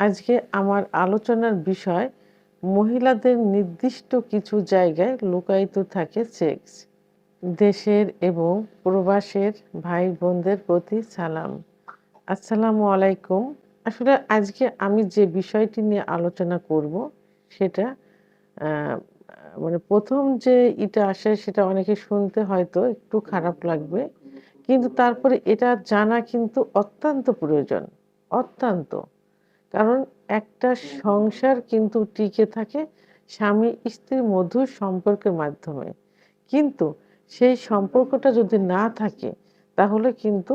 আজকে আমার আলোচনার বিষয় মহিলাদের নির্দিষ্ট কিছু জায়গায় লুকায়িত থাকে সেক্স। দেশের এবং প্রবাসের ভাই বোনদের প্রতি সালাম। আসসালামু আলাইকুম। আসলে আজকে আমি যে বিষয়টি নিয়ে আলোচনা করব সেটা মানে প্রথম যে এটা আসে সেটা অনেকে শুনতে হয়তো একটু খারাপ লাগবে, কিন্তু তারপরে এটা জানা কিন্তু অত্যন্ত প্রয়োজন, অত্যন্ত। কারণ একটা সংসার কিন্তু টিকে থাকে স্বামী স্ত্রীর মধুর সম্পর্কের মাধ্যমে। কিন্তু সেই সম্পর্কটা যদি না থাকে তাহলে কিন্তু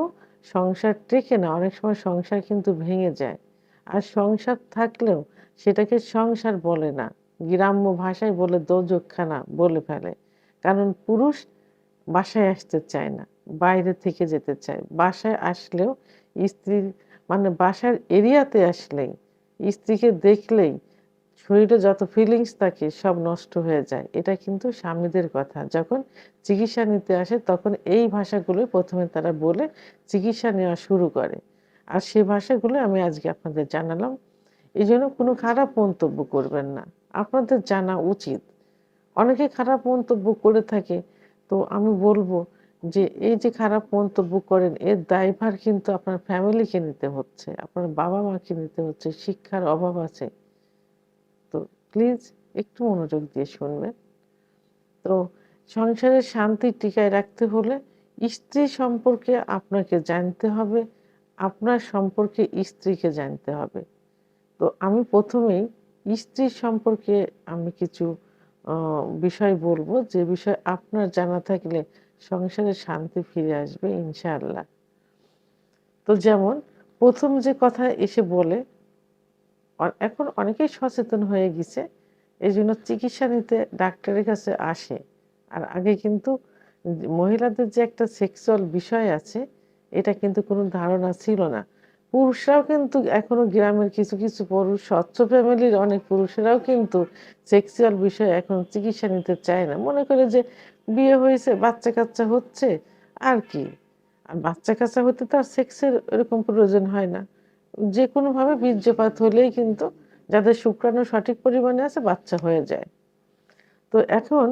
সংসার টেকে না। অনেক সময় সংসার কিন্তু ভেঙে যায়। আর সংসার থাকলেও সেটাকে সংসার বলে না। গ্রাম্য ভাষায় বলে দোজখখানা বলে ফেলে। কারণ পুরুষ বাসায় আসতে চায় না। বাইরে থেকে যেতে চায়। বাসায় আসলেও স্ত্রীর মানে বাসার এরিয়াতে আসলেই, স্ত্রীকে দেখলেই শরীরে যত ফিলিংস থাকে সব নষ্ট হয়ে যায়। এটা কিন্তু স্বামীদের কথা। যখন চিকিৎসা নিতে আসে তখন এই ভাষাগুলো ১ম এ তারা বলে চিকিৎসা নেওয়া শুরু করে। আর সে ভাষাগুলো আমি আজকে আপনাদের জানালাম। এজন্য কোনো খারাপ মন্তব্য করবেন না। আপনাদের জানা উচিত। অনেকে খারাপ মন্তব্য করে থাকে। তো আমি বলব যে এই যে খারাপ মন্তব্য করেন এর দায়ভার কিন্তু আপনার ফ্যামিলিকে নিতে হচ্ছে। আপনার বাবা-মাকে নিতে হচ্ছে। শিক্ষার অভাব আছে। তো প্লিজ একটু মনোযোগ দিয়ে শুনবেন। তো সংসারের শান্তি টিকায় রাখতে হলে স্ত্রী সম্পর্কে আপনাকে জানতে হবে, আপনার সম্পর্কে স্ত্রীকে জানতে হবে। তো আমি ১ম এই স্ত্রীর সম্পর্কে আমি কিছু অ বিষয় বলব, যে বিষয় আপনার জানা থাকলে সংসারে শান্তি ফিরে আসবে ইনশাআল্লাহ। তো যেমন ১ম যে কথা এসে বলে, এখন অনেকেই সচেতন হয়ে গেছে। এজন্য চিকিৎসা নিতে ডাক্তারের কাছে আসে। আর আগে কিন্তু মহিলাদের যে একটা সেক্সুয়াল বিষয় আছে, এটা কিন্তু কোনো ধারণা ছিল না। পুরুষরাও কিন্তু এখনো গ্রামের কিছু পুরুষ, স্বচ্ছ ফ্যামিলির অনেক পুরুষেরাও কিন্তু সেক্সুয়াল বিষয়ে এখন চিকিৎসা নিতে চায় না। মনে করে যে বিয়ে হয়েছে, বাচ্চা-কাচ্চা হচ্ছে, আর কি? আর বাচ্চা-কাচ্চা হতে তো আর সেক্সের এরকম প্রয়োজন হয় না। যেকোনোভাবে বীর্যপাত হলেই কিন্তু যাদের শুক্রাণু সঠিক পরিমাণে আছে বাচ্চা হয়ে যায়। তো এখন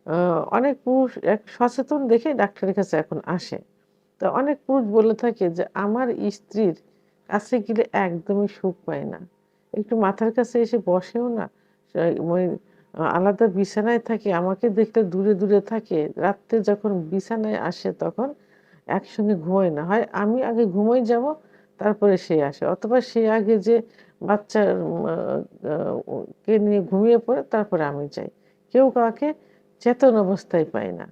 আ অনেক পুরুষ সচেতন দেখে ডাক্তারের কাছে এখন আসে। তো অনেক পুরুষ বলে থাকে যে, "আমার স্ত্রীর কাছে গেলে একদমই সুখ পাই না। একটু মাথার কাছে এসে বসেও না। ওই আলাদা বিছানায় থাকে, আমাকে দেখলে দূরে থাকে। রাত্রে যখন বিছানায় আসে তখন একসঙ্গে ঘুমাই না। হয় আমি আগে ঘুমাই যাব, তারপরে সে আসে। অথবা সে আগে যে বাচ্চার আ আ কে নিয়ে ঘুমিয়ে পড়ে, তারপরে আমি যাই। কেউ কাউকে চেতন অবস্থায় পাই না।"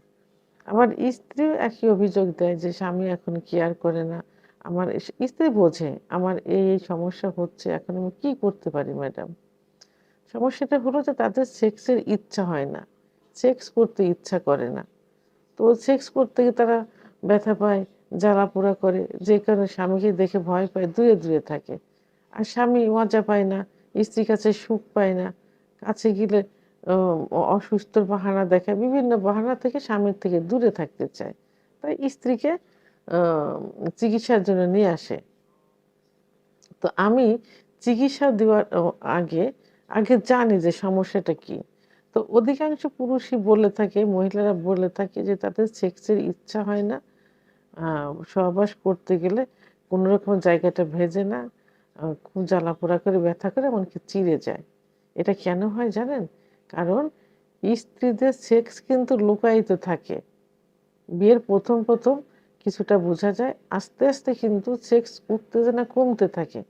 আমার স্ত্রীও একই অভিযোগ দেয় যে, "স্বামী এখন কেয়ার করে না।" আমার স্ত্রী বোঝে আমার এই সমস্যা হচ্ছে। এখন আমি কি করতে পারি ম্যাডাম? সমস্যাটা হলো যে তাদের সেক্সের ইচ্ছা হয় না। সেক্স করতে ইচ্ছা করে না। তো সেক্স করতে গিয়ে তারা ব্যথা পায়, জ্বালা-পোড়া করে। যে কারণে স্বামীকে দেখে ভয় পায়, দূরে থাকে। আর স্বামী মজা পায় না, স্ত্রীর কাছে সুখ পায় না। কাছে গেলে অ অসুস্থর বাহানা দেখায়। বিভিন্ন বাহানা থেকে স্বামীর থেকে দূরে থাকতে চায়। তাই স্ত্রীকে আ চিকিৎসার জন্য নিয়ে আসে। তো আমি চিকিৎসা দেওয়ার আগে জানি যে সমস্যাটা কি। তো অধিকাংশ পুরুষই বলে থাকে, মহিলারা বলে থাকে যে তাদের সেক্সের ইচ্ছা হয় না। আ সহবাস করতে গেলে কোনো রকম জায়গাটা ভেজে না। খুব জ্বালা-পোড়া করে, ব্যথা করে, এমনকি চিড়ে যায়। এটা কেন হয় জানেন? কারণ স্ত্রীদের সেক্স কিন্তু লুকায়িত থাকে। বিয়ের ১ম কিছুটা বোঝা যায়। আস্তে কিন্তু সেক্স উত্তেজনা কমতে থাকে।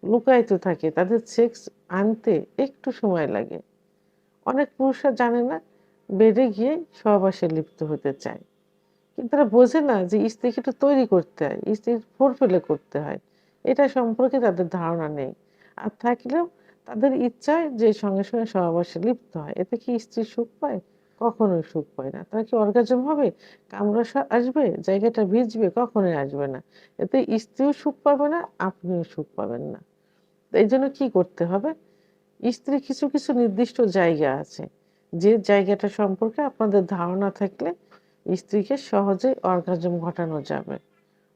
লুকায়িত থাকে। তাদের সেক্স আনতে একটু সময় লাগে। অনেক পুরুষরা জানে না, বেডে গিয়ে সহবাসে লিপ্ত হতে চায়। কিন্তু তারা বোঝে না যে স্ত্রীকে একটু তৈরি করতে হয়। স্ত্রীর ফোরপ্লে করতে হয়। এটা সম্পর্কে তাদের ধারণা নেই। আর থাকলেও তাদের ইচ্ছায় যে সঙ্গে সহবাসে লিপ্ত হয়। এতে কি স্ত্রী সুখ পায়? কখনোই সুখ পায় না। তার কি অর্গাজম হবে? কামড়া আসবে? জায়গাটা ভিজবে? কখনোই আসবে না। এতে স্ত্রীও সুখ পাবে না, আপনিও সুখ পাবেন না। তো এইজন্য কি করতে হবে? স্ত্রীর কিছু নির্দিষ্ট জায়গা আছে। যে জায়গাটা সম্পর্কে আপনাদের ধারণা থাকলে স্ত্রীকে সহজেই অর্গাজম ঘটানো যাবে।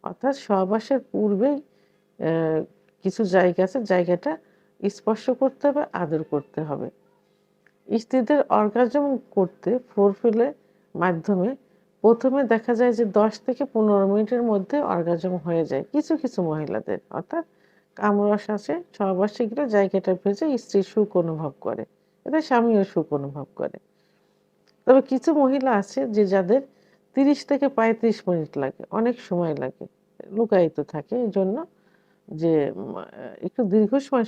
অর্থাৎ সহবাসের পূর্বেই অ্যা কিছু জায়গা আছে, জায়গাটা স্পর্শ করতে হবে, আদর করতে হবে। স্ত্রীদের অর্গাজম করতে ফোরপ্লের মাধ্যমে প্রথমে দেখা যায় যে 10 থেকে 15 মিনিটের মধ্যে অর্গাজম হয়ে যায় কিছু কিছু মহিলাদের। অর্থাৎ কামরস আসে, সহবাসে গেলে জায়গাটা ভেজে স্ত্রী সুখ অনুভব করে, এতে স্বামীও সুখ অনুভব করে। তবে কিছু মহিলা আছে যে যাদের 30 থেকে 35 মিনিট লাগে, অনেক সময় লাগে, লুকায়িত থাকে, এই জন্য যে একটু দীর্ঘ সময়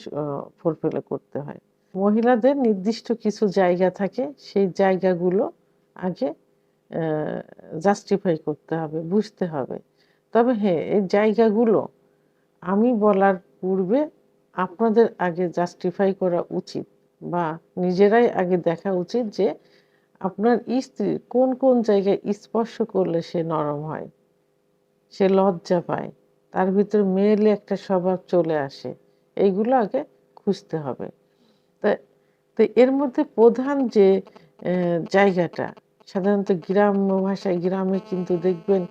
ফোরপ্লে করতে হয়। মহিলাদের নির্দিষ্ট কিছু জায়গা থাকে, সেই জায়গাগুলো আগে জাস্টিফাই করতে হবে, বুঝতে হবে। তবে হ্যাঁ, এই জায়গাগুলো আমি বলার পূর্বে আপনাদের আগে জাস্টিফাই করা উচিত, বা নিজেরাই আগে দেখা উচিত যে আপনার স্ত্রীর কোন কোন জায়গায় স্পর্শ করলে সে নরম হয়, সে লজ্জা পায়, তার ভিতর মেয়েলি একটা স্বভাব চলে আসে, এইগুলো আগে খুঁজতে হবে। তা তো এর মধ্যে প্রধান যে জায়গাটা, সাধারণত গ্রাম্য ভাষায়, গ্রামে কিন্তু দেখবেন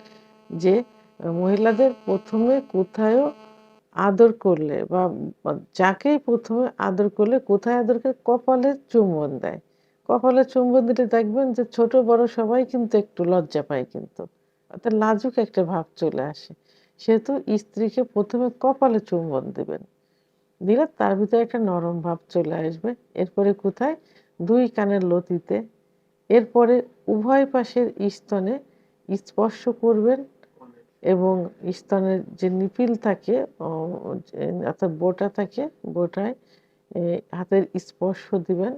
যে মহিলাদের প্রথমে কোথায়ও আদর করলে বা যাকেই প্রথমে আদর করলে কোথায় আদর করে, কপালে চুম্বন দেয়। কপালে চুম্বন দিলে দেখবেন যে ছোট বড় সবাই কিন্তু একটু লজ্জা পায়, কিন্তু অর্থাৎ লাজুক একটা ভাব চলে আসে। সেহেতু স্ত্রীকে প্রথমে কপালে চুম্বন দিবেন, দিলে তার ভিতরে একটা নরম ভাব চলে আসবে। এরপরে কোথায়, 2 কানের লতিতে, এরপরে উভয় পাশের স্তনে স্পর্শ করবেন এবং স্তনের যে নিপিল থাকে অর্থাৎ বোটা থাকে, বোটায় হাতের স্পর্শ দিবেন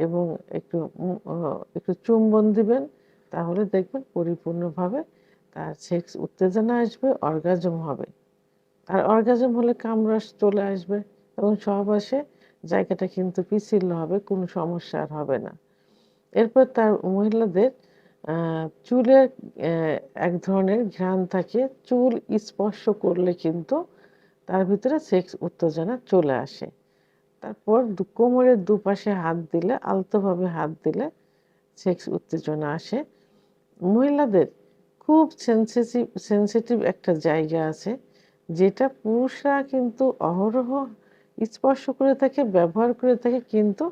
এবং একটু চুম্বন দিবেন। তাহলে দেখবেন পরিপূর্ণভাবে তার সেক্স উত্তেজনা আসবে, অর্গাজম হবে। আর অর্গাজম হলে কামরাস চলে আসবে এবং সহবাসে জায়গাটা কিন্তু পিচ্ছিল হবে, কোনো সমস্যা আর হবে না। এরপর তার মহিলাদের চুলের এক ধরনের ঘ্রাণ থাকে, চুল স্পর্শ করলে কিন্তু তার ভিতরে সেক্স উত্তেজনা চলে আসে। তারপর কোমরের দুপাশে হাত দিলে, আলতোভাবে হাত দিলে সেক্স উত্তেজনা আসে। মহিলাদের খুব সেন্সিটিভ একটা জায়গা আছে, যেটা পুরুষরা কিন্তু অহরহ স্পর্শ করে থাকে, ব্যবহার করে থাকে, কিন্তু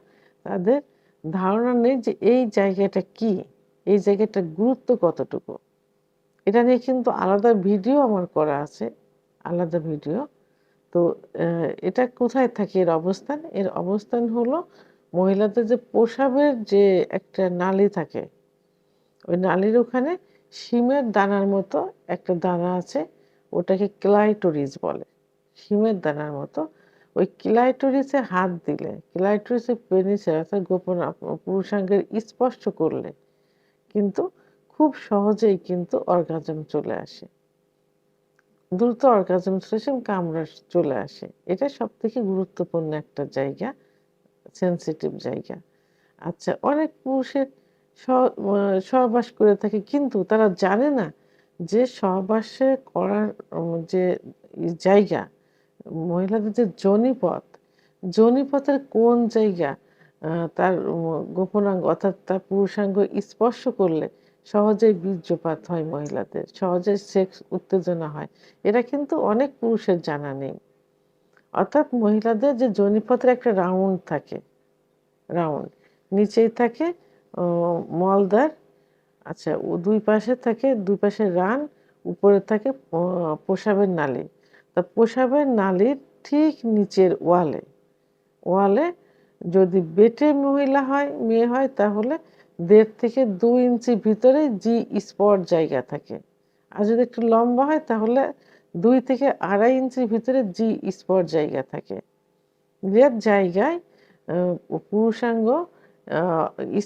তাদের ধারণা নেই যে এই জায়গাটা কি, এই জায়গাটার গুরুত্ব কতটুকু। এটা নিয়ে কিন্তু আলাদা ভিডিও আমার করা আছে, আলাদা ভিডিও। তো এটা কোথায় থাকে এর অবস্থান? এর অবস্থান হলো মহিলাদের যে প্রস্রাবের যে একটা নালী থাকে, ওই নালীর ওখানে শিমের দানার মতো একটা দানা আছে, ওটাকে ক্লাইটোরিস বলে, শিমের দানার মতো। ওই ক্লাইটোরিসে হাত দিলে, ক্লাইটোরিসে পেনিসে অর্থাৎ গোপন পুরুষাঙ্গের স্পর্শ করলে কিন্তু খুব সহজেই কিন্তু অর্গাজম চলে আসে, দ্রুত অর্গাজম চলে আসে এবং কামড়াস চলে আসে। এটা সবথেকে গুরুত্বপূর্ণ একটা জায়গা, সেন্সিটিভ জায়গা। আচ্ছা, অনেক পুরুষের সহবাস করে থাকে, কিন্তু তারা জানে না যে সহবাসে করার যে জায়গা, মহিলাদের যে যোনিপথ, যোনিপথের কোন জায়গা তার গোপনাঙ্গ অর্থাৎ তার পুরুষাঙ্গ স্পর্শ করলে সহজেই বীর্যপাত হয়, মহিলাদের সহজে সেক্স উত্তেজনা হয়, এটা কিন্তু অনেক পুরুষের জানা নেই। অর্থাৎ মহিলাদের যে যোনিপথের একটা রাউন্ড থাকে, রাউন্ড নিচেই থাকে মলদ্বার, আচ্ছা, ও দুই পাশে থাকে, দুই পাশে রান, উপরে থাকে প্রস্রাবের নালী। তা প্রস্রাবের নালীর ঠিক নিচের ওয়ালে, ওয়ালে যদি বেটে মহিলা হয়, মেয়ে হয়, তাহলে 1.5 থেকে 2 ইঞ্চি ভিতরে জি স্পট জায়গা থাকে। আর যদি একটু লম্বা হয় তাহলে 2 থেকে 2.5 ইঞ্চির ভিতরে জি স্পট জায়গা থাকে, যে জায়গায় পুরুষাঙ্গ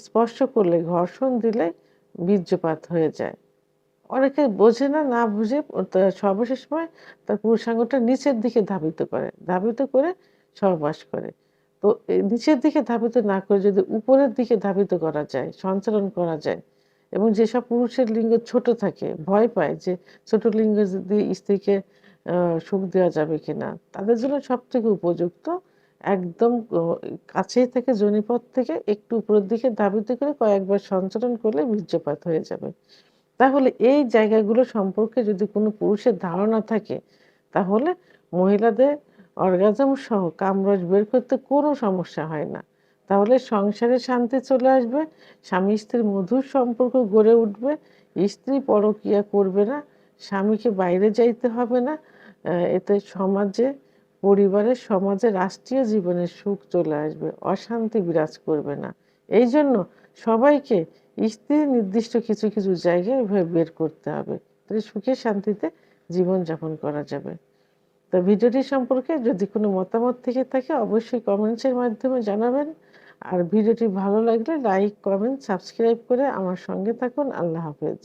স্পর্শ করলে, ঘর্ষণ দিলে বীর্যপাত হয়ে যায়। অনেকে বোঝে না, না বুঝে সর্বশেষ সময় তার পুরুষাঙ্গটা নিচের দিকে ধাবিত করে, ধাবিত করে সহবাস করে। তো নিচের দিকে ধাবিত না করে যদি উপরের দিকে ধাবিত করা যায়, সঞ্চালন করা যায়, এবং যেসব পুরুষের লিঙ্গ ছোট থাকে, ভয় পায় যে ছোট লিঙ্গ দিয়ে স্ত্রীকে সুখ দেওয়া যাবে কিনা, তাদের জন্য সবথেকে উপযুক্ত একদম কাছেই থেকে যোনিপথ থেকে একটু উপরের দিকে ধাবিত করে কয়েকবার সঞ্চালন করলে বীর্যপাত হয়ে যাবে। তাহলে এই জায়গাগুলো সম্পর্কে যদি কোনো পুরুষের ধারণা থাকে, তাহলে মহিলাদের অর্গাজম সহ কামরস বের করতে কোনো সমস্যা হয় না। তাহলে সংসারে শান্তি চলে আসবে, স্বামী স্ত্রীর মধুর সম্পর্ক গড়ে উঠবে, স্ত্রী পরকীয়া করবে না, স্বামীকে বাইরে যাইতে হবে না। এতে সমাজে, পরিবারে, সমাজে, রাষ্ট্রীয় জীবনের সুখ চলে আসবে, অশান্তি বিরাজ করবে না। এই জন্য সবাইকে স্ত্রীর নির্দিষ্ট কিছু কিছু জায়গায় এভাবে বের করতে হবে, তাহলে সুখে শান্তিতে জীবনযাপন করা যাবে। তো ভিডিওটি সম্পর্কে যদি কোনো মতামত থেকে থাকে অবশ্যই কমেন্টসের মাধ্যমে জানাবেন। আর ভিডিওটি ভালো লাগলে লাইক, কমেন্ট, সাবস্ক্রাইব করে আমার সঙ্গে থাকুন। আল্লাহ হাফেজ।